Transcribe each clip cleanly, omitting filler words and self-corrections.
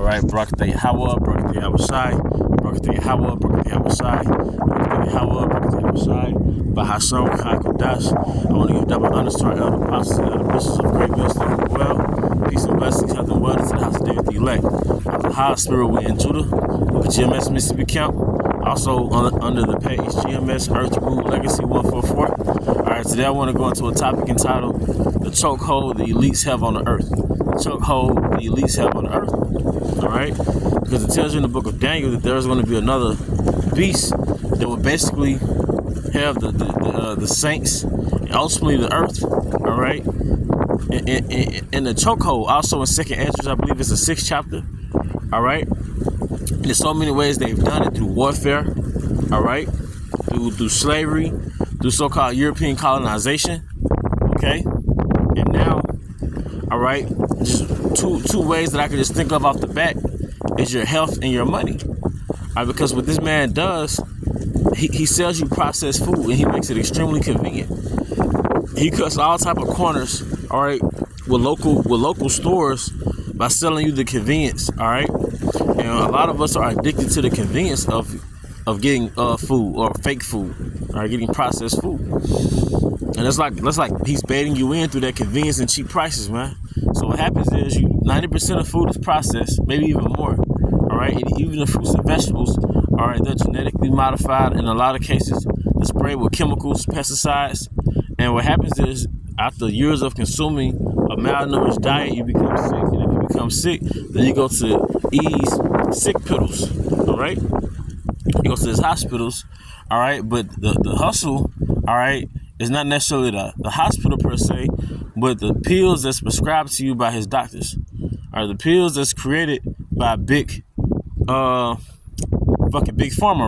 right, Barakatah Yahweh, Barakatah Yahushai, Barakatah Yahweh, Barakatah Yahushai, Barakatah Yahweh, Barakatah Yahushai, Bahasham, Chakodash. I want to give double honors to our elder apostles and elder bishops of Great Millstone well. Peace and blessings, health and wellness to the house of David the elect. The high spirit we in Judah, the GMS Mississippi Camp, also under the page GMS Earth Rule Legacy 144. Alright, today I want to go into a topic entitled The Chokehold the Elites Have on the Earth. The chokehold the elites have on the earth. Alright? Because it tells you in the book of Daniel that there's going to be another beast that will basically have the saints and ultimately the earth. Alright? In the chokehold, also in 2nd Esdras, I believe it's the 6th chapter. Alright? There's so many ways they've done it, through warfare, alright? Through slavery, through so-called European colonization. Okay? And now, alright, just two ways that I can just think of off the bat is your health and your money. Alright, because what this man does, he sells you processed food and he makes it extremely convenient. He cuts all type of corners, alright, with local stores by selling you the convenience, alright? And a lot of us are addicted to the convenience of getting food or fake food, or getting processed food. And it's like he's baiting you in through that convenience and cheap prices, man. So what happens is 90% of food is processed, maybe even more. All right, and even the fruits and vegetables, all right, they're genetically modified in a lot of cases. They're sprayed with chemicals, pesticides, and what happens is after years of consuming a malnourished diet, you become sick. And if you become sick, then you go to these sick piddles, all right? You go to these hospitals, all right? But the hustle, all right, is not necessarily the hospital per se, but the pills that's prescribed to you by his doctors. All right, the pills that's created by big pharma,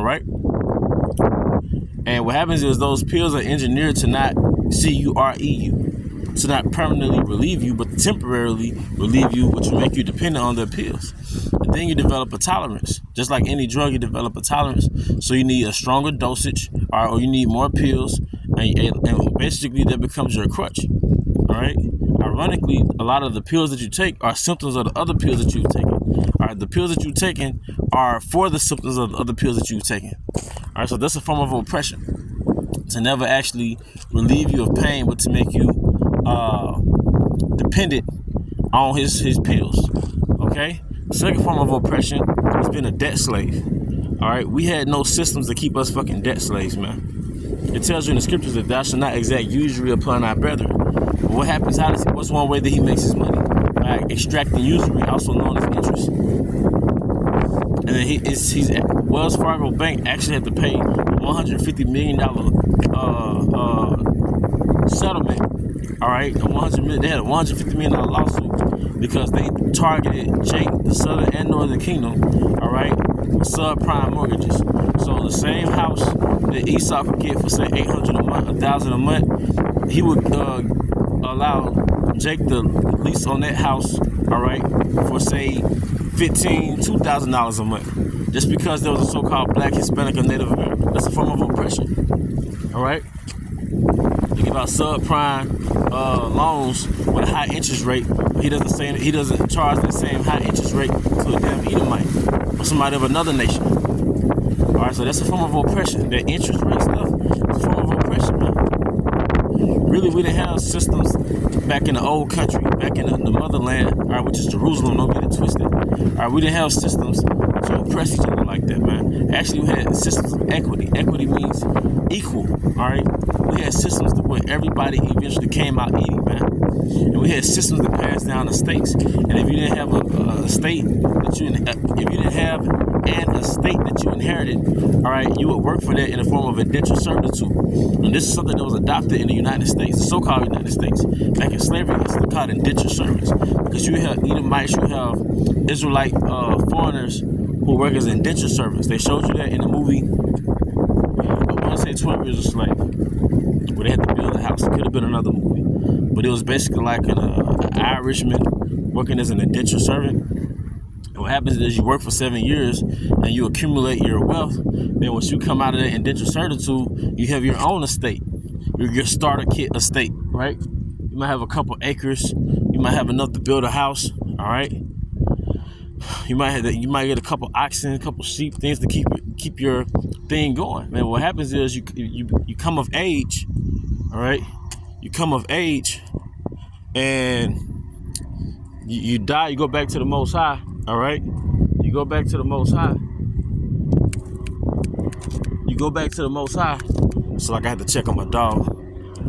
right? And what happens is those pills are engineered to not CURE to not permanently relieve you, but temporarily relieve you, which will make you dependent on their pills. And then you develop a tolerance. Just like any drug, you develop a tolerance. So you need a stronger dosage, or you need more pills, and basically that becomes your crutch. All right. Ironically, a lot of the pills that you take are symptoms of the other pills that you've taken. All right, the pills that you've taken are for the symptoms of the other pills that you've taken. All right, so that's a form of oppression, to never actually relieve you of pain, but to make you dependent on his pills. Okay. Second form of oppression has been a debt slave. All right, we had no systems to keep us fucking debt slaves, man. It tells you in the scriptures that thou shalt not exact usury upon thy brethren. But what happens? What's one way that he makes his money? By extracting usury, also known as interest. And then he's Wells Fargo Bank actually had to pay $150 million settlement. All right, they had a $150 million lawsuit because they targeted Jake, the Southern and Northern Kingdom, all right, subprime mortgages. So the same house that Esau could get for say $800 a month, $1,000 a month, he would allow Jake to lease on that house, all right, for say $2,000 a month, just because there was a so-called Black, Hispanic, or Native American. That's a form of oppression. All right. They give out subprime loans with a high interest rate. He doesn't charge the same high interest rate to a damn Edomite or somebody of another nation. All right, so that's a form of oppression. That interest rate stuff is a form of oppression, man. Really, we didn't have systems back in the old country, back in the motherland, all right, which is Jerusalem. Don't get it twisted. All right, we didn't have systems to oppress each other like that, man. Actually, we had systems of equity. Equity means equal. All right. We had systems where everybody eventually came out eating, man. And we had systems that passed down estates. And if you didn't have a estate that you inherited, all right, you would work for that in the form of indentured servitude. And this is something that was adopted in the United States, the so-called United States. Back in slavery, it's called indentured servants, because you have Edomites, you have Israelite foreigners who work as indentured servants. They showed you that in the movie. I want to say 12 Years a Slave, where they had to build a house. It could have been another movie, but it was basically like an Irishman working as an indentured servant. And what happens is you work for 7 years and you accumulate your wealth. Then once you come out of that indentured servitude, you have your own estate, your starter kit estate, right? You might have a couple acres. You might have enough to build a house, all right? You might get a couple oxen, a couple sheep, things to keep your thing going. Man, what happens is you come of age, all right? You come of age, and you die. You go back to the Most High, all right? You go back to the Most High. You go back to the Most High. So like I had to check on my dog.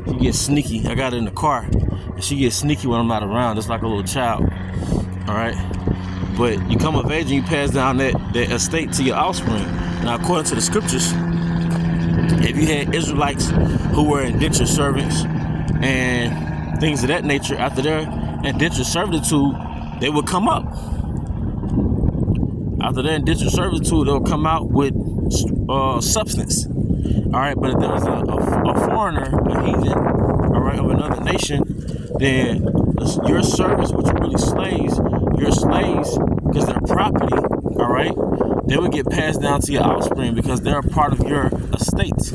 She gets sneaky. I got her in the car, and she gets sneaky when I'm not around. It's like a little child, all right? But you come of age and you pass down that estate to your offspring. Now, according to the scriptures, if you had Israelites who were indentured servants and things of that nature, after their indentured servitude, they would come up. After their indentured servitude, they'll come out with substance. All right, but if there was a foreigner, a heathen, all right, of another nation, then your servants, which are really slaves, your slaves, because they're property, all right, they would get passed down to your offspring because they're a part of your estate.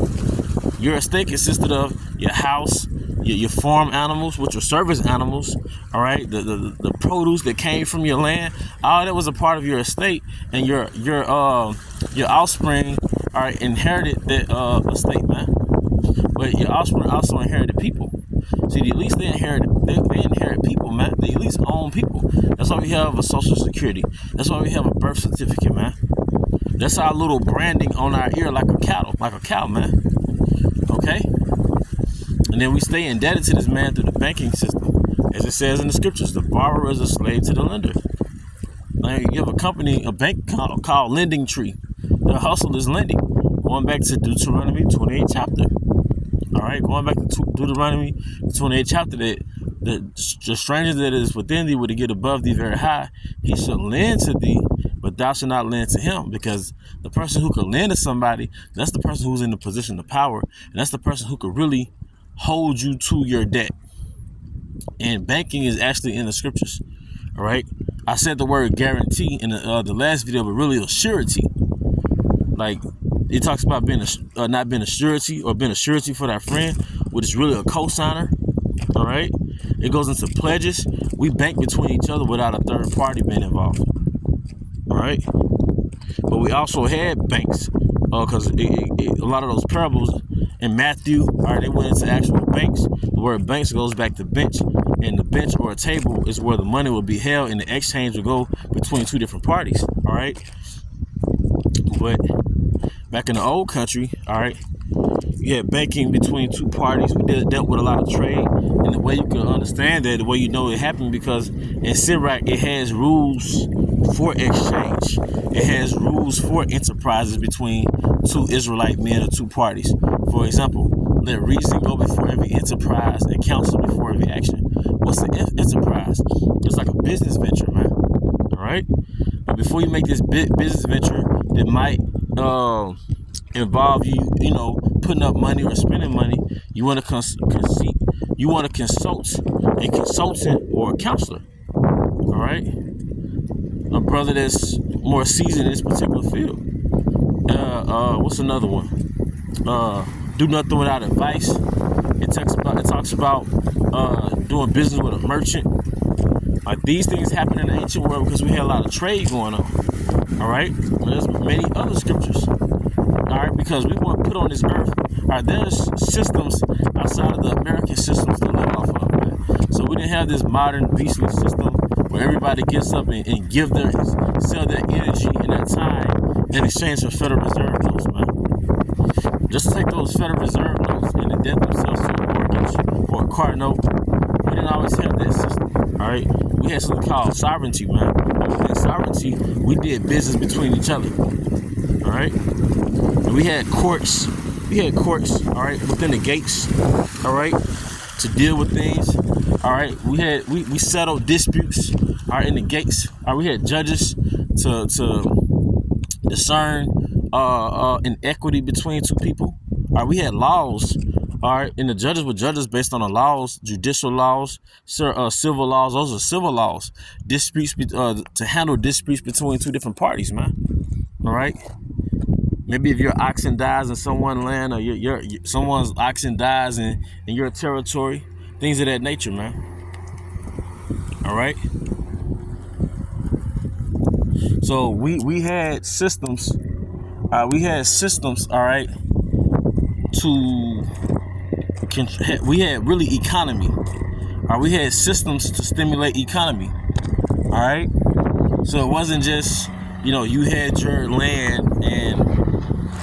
Your estate consisted of your house, your farm animals, which are service animals, all right, the produce that came from your land, all that was a part of your estate, and your offspring, all right, inherited that estate, man. But your offspring also inherited people. See, at least they inherit people, man. They at least own people. That's why we have a social security. That's why we have a birth certificate, man. That's our little branding on our ear, like a cow, man. Okay? And then we stay indebted to this man through the banking system. As it says in the scriptures, the borrower is a slave to the lender. Now you have a bank called Lending Tree. Their hustle is lending. Going back to Deuteronomy 28 chapter. All right, going back to Deuteronomy 28 chapter, that the stranger that is within thee will get above thee very high. He shall lend to thee, but thou shalt not lend to him, because the person who can lend to somebody, that's the person who's in the position of power, and that's the person who could really hold you to your debt. And banking is actually in the scriptures. All right, I said the word guarantee in the last video, but really a surety. Like, it talks about being not being a surety, or being a surety for that friend, which is really a cosigner. All right, it goes into pledges. We bank between each other without a third party being involved. All right, but we also had banks, because a lot of those parables in Matthew, all right, they went into actual banks. The word banks goes back to bench, and the bench or a table is where the money will be held, and the exchange will go between two different parties. All right, but back in the old country, all right, you had banking between two parties. We dealt with a lot of trade, and the way you can understand that, the way you know it happened, because in Sirach it has rules for exchange. It has rules for enterprises between two Israelite men or two parties. For example, let reason go before every enterprise and counsel before every action. What's an enterprise? It's like a business venture, man. All right, but before you make this business venture that might involve you know, putting up money or spending money, you want to consult a consultant or a counselor. All right, a brother that's more seasoned in this particular field. What's another one? Do nothing without advice. It talks about doing business with a merchant. Like, these things happen in the ancient world because we had a lot of trade going on. All right, there's many other scriptures. All right, because we weren't put on this earth. All right, there's systems outside of the American systems to live off of, man. So we didn't have this modern beastly system where everybody gets up and sell their energy and their time in exchange for Federal Reserve notes, man. Just to take those Federal Reserve notes and indebt themselves to a mortgage or a car note, we didn't always have that system. All right, we had something called sovereignty, man. And within sovereignty, we did business between each other. All right, and we had courts. All right, within the gates. All right, to deal with things. All right, we settled disputes. All right, in the gates. All right, we had judges to discern inequity between two people. All right, we had laws. All right, and the judges were judges based on the laws, judicial laws, civil laws. Those are civil laws. Disputes to handle disputes between two different parties, man. All right. Maybe if your oxen dies in someone's land, or someone's oxen dies in your territory, things of that nature, man. All right. So we had systems. We had systems. All right. We had really economy. We had systems to stimulate economy. All right. So it wasn't just, you had your land and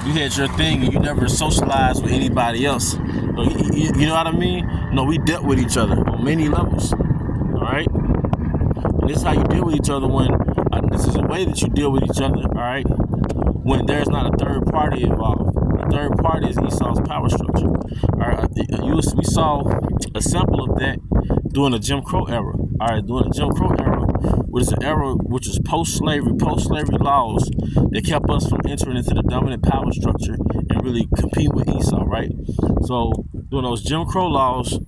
you had your thing and you never socialized with anybody else. You know what I mean? No, we dealt with each other on many levels. All right. And this is how you deal with each other this is a way that you deal with each other. All right. When there's not a third party involved. The third party is Esau's power structure. All right. We saw a sample of that during the Jim Crow era. All right. During the Jim Crow era, which is an era which is post-slavery laws that kept us from entering into the dominant power structure and really compete with Esau, right? So during those Jim Crow laws,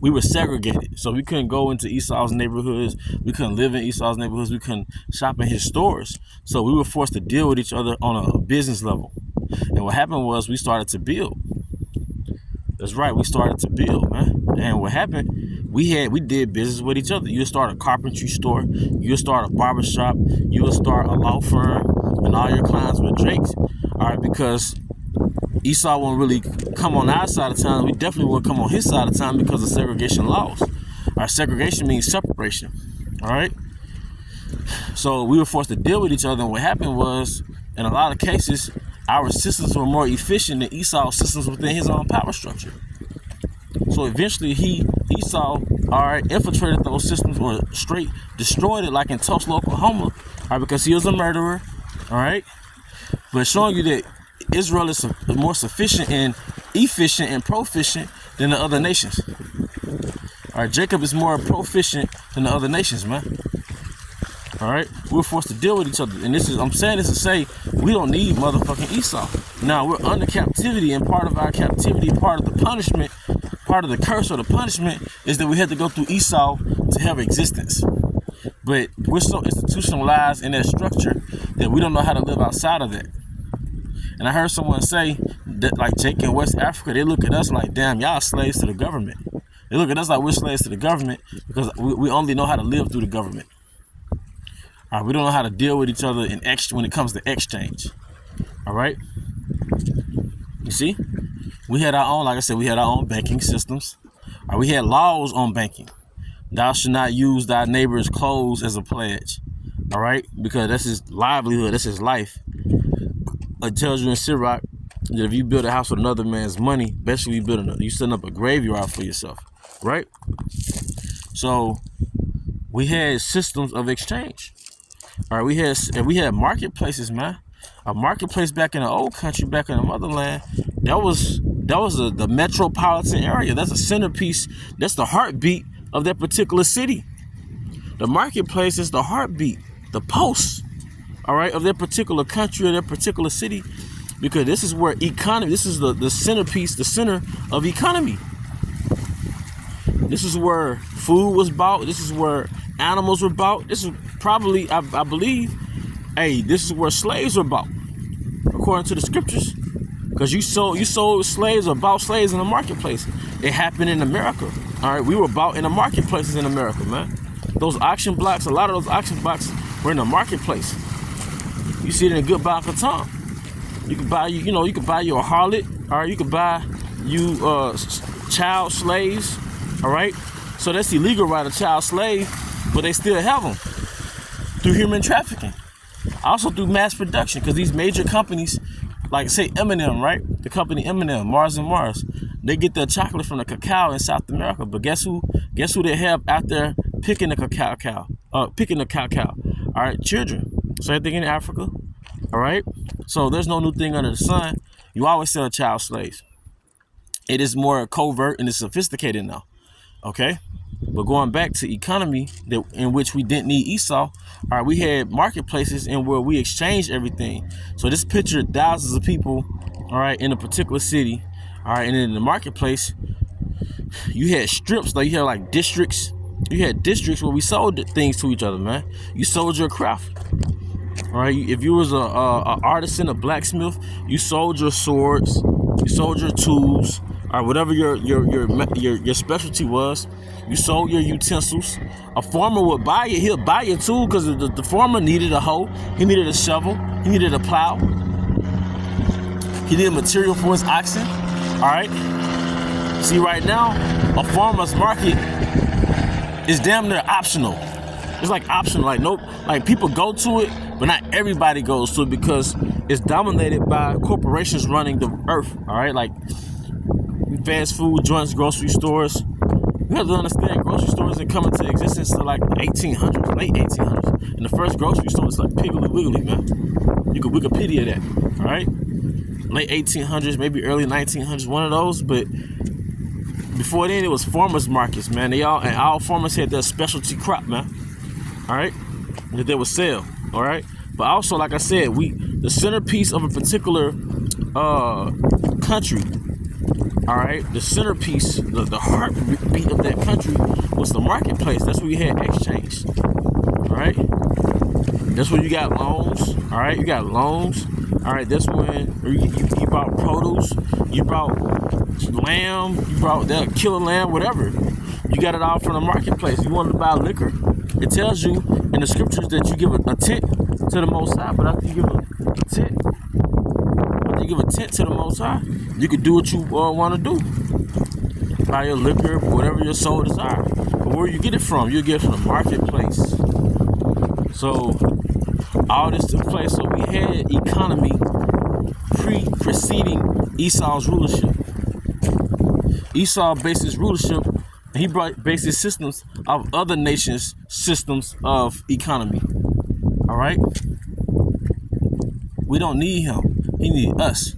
we were segregated. So we couldn't go into Esau's neighborhoods. We couldn't live in Esau's neighborhoods. We couldn't shop in his stores. So we were forced to deal with each other on a business level. And what happened was we started to build. That's right, we started to build, man. And what happened, we did business with each other. You'll start a carpentry store, you'll start a barbershop, you'll start a law firm, and all your clients were Drake's. All right, because Esau won't really come on our side of town. We definitely won't come on his side of town because of segregation laws. Our segregation means separation. All right. So we were forced to deal with each other. And what happened was, in a lot of cases, our systems were more efficient than Esau's systems within his own power structure. So eventually Esau, all right, infiltrated those systems or straight destroyed it, like in Tulsa, Oklahoma, all right, because he was a murderer. All right. But showing you that Israel is more sufficient and efficient and proficient than the other nations. All right, Jacob is more proficient than the other nations, man. All right, we're forced to deal with each other, and I'm saying this to say we don't need motherfucking Esau. Now we're under captivity, and part of our captivity, part of the punishment, part of the curse or the punishment is that we had to go through Esau to have existence. But we're so institutionalized in that structure that we don't know how to live outside of that. And I heard someone say that, like Jake in West Africa, they look at us like, damn, y'all slaves to the government. They look at us like we're slaves to the government because we only know how to live through the government. All right, we don't know how to deal with each other when it comes to exchange. All right. You see, we had our own, like I said, we had our own banking systems. All right, we had laws on banking. Thou shalt not use thy neighbor's clothes as a pledge. All right, because that's his livelihood, that's his life. It tells you in Sirach that if you build a house with another man's money, basically you setting up a graveyard for yourself, right? So we had systems of exchange. All right, we had marketplaces, man. A marketplace back in the old country, back in the motherland, that was the metropolitan area. That's a centerpiece. That's the heartbeat of that particular city. The marketplace is the heartbeat, the pulse, all right, of that particular country or that particular city, because this is where economy, this is the centerpiece, the center of economy. This is where food was bought. This is where animals were bought. This is probably, I believe, this is where slaves were bought, according to the scriptures. Because you sold slaves or bought slaves in the marketplace. It happened in America. All right, we were bought in the marketplaces in America, man. Those auction blocks, a lot of those auction blocks were in the marketplace. You see it in Goodbye for Tom. You can buy you can buy you a harlot, all right. You can buy you child slaves, all right. So that's illegal, right? A child slave, but they still have them through human trafficking, also through mass production. Because these major companies, like say Eminem, right? The company Eminem, Mars and Mars, they get their chocolate from the cacao in South America. But guess who they have out there picking the cacao? All right, children. Same thing in Africa. All right. So there's no new thing under the sun. You always sell child slaves. It is more covert and it's sophisticated now. Okay. But going back to economy in which we didn't need Esau, all right, we had marketplaces in where we exchanged everything. So this picture, thousands of people, all right, in a particular city, all right, and in the marketplace, you had strips, like you had like districts. You had districts where we sold things to each other, man. You sold your craft. All right, if you was a artisan, a blacksmith, you sold your swords, you sold your tools, or whatever your specialty was. You sold your utensils. A farmer would buy it. He'll buy it too because the farmer needed a hoe. He needed a shovel. He needed a plow. He needed material for his oxen. All right. See, right now, a farmer's market is damn near optional. It's like optional. Like, nope. Like, people go to it, but not everybody goes to it because it's dominated by corporations running the earth. All right. Like, fast food joints, grocery stores. You have to understand, grocery stores didn't come into existence till like 1800s, late 1800s. And the first grocery store was like Piggly Wiggly, man. You could Wikipedia that, all right? Late 1800s, maybe early 1900s, one of those. But before then, it was farmers markets, man. All farmers had their specialty crop, man. All right, that they would sell. All right, but also, like I said, the centerpiece of a particular country. All right, the centerpiece, the heartbeat of that country was the marketplace. That's where you had exchange. All right, that's where you got loans. All right, you got loans. All right, that's when you bought produce, you bought lamb, you bought that killer lamb, whatever. You got it all from the marketplace. You wanted to buy liquor. It tells you in the scriptures that you give a tent to the Most High, but after you give a tent. You give a tent to the Most High, you can do what you want to do. Buy your liquor, whatever your soul desire. But where you get it from? You get it from the marketplace. So all this took place. So we had economy preceding Esau's rulership. Esau based his rulership, and he based his systems of other nations' systems of economy. All right? We don't need him. He needed us.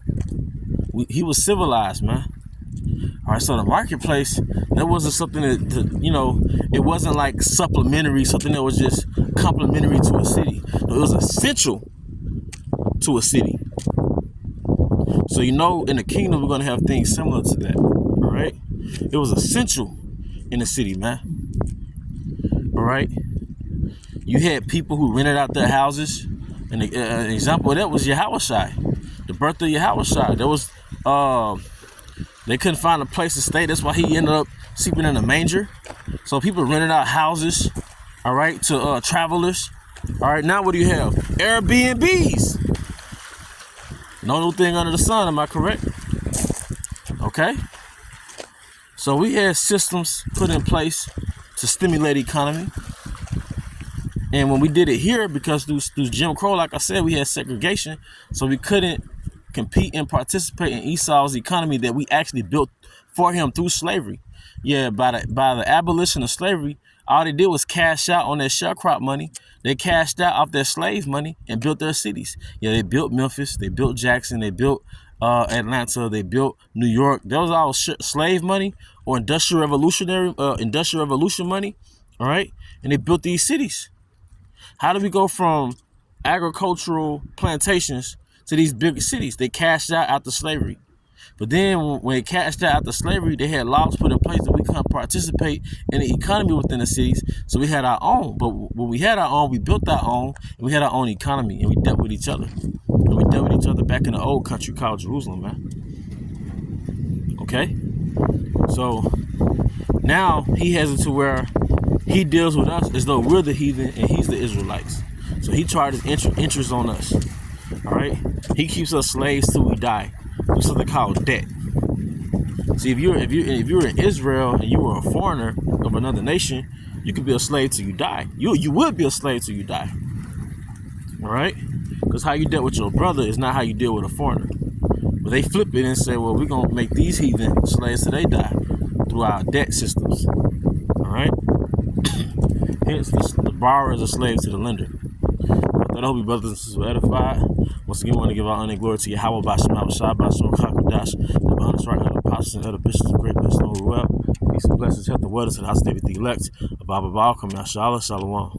He was civilized, man. All right, so the marketplace, that wasn't something that, it wasn't like supplementary, something that was just complementary to a city. No, it was essential to a city. So, in the kingdom, we're going to have things similar to that, all right? It was essential in the city, man. All right? You had people who rented out their houses, and an example of that was Yahushua. The birth of Yahushua. There was, they couldn't find a place to stay. That's why he ended up sleeping in a manger. So people rented out houses, all right, to travelers. All right, now what do you have? Airbnbs. No new thing under the sun, am I correct? Okay. So we had systems put in place to stimulate economy. And when we did it here, because through Jim Crow, like I said, we had segregation, so we couldn't compete and participate in Esau's economy that we actually built for him through slavery. Yeah, by the abolition of slavery, all they did was cash out on their sharecrop money. They cashed out off their slave money and built their cities. Yeah, they built Memphis, they built Jackson, they built Atlanta, they built New York. That was all slave money or industrial revolution money. All right, and they built these cities. How do we go from agricultural plantations to these big cities? They cashed out after slavery. But then when they cashed out after slavery, they had laws put in place that we couldn't participate in the economy within the cities. So we had our own. But when we had our own, we built our own, and we had our own economy, and we dealt with each other. And we dealt with each other back in the old country called Jerusalem, man. Okay? So now he has it to where he deals with us as though we're the heathen and he's the Israelites. So he charges interest on us. All right? He keeps us slaves till we die. There's something called debt. See, if you're in Israel and you were a foreigner of another nation, you could be a slave till you die. You would be a slave till you die. All right? Because how you dealt with your brother is not how you deal with a foreigner. But they flip it and say, well, we're going to make these heathen slaves till they die through our debt systems. All right? Hence, the borrower is a slave to the lender. I hope you brothers and sisters were edified. Once again, we want to give our honor and glory to Yahweh, Bashem, Abishai, Bashem, Kakadash, the honest right hand of apostles and other bishops of great wisdom, Ruel. Peace and blessings, health and wellness, and house of David the elect. Abba, Baal, Kamyashala, Shalom.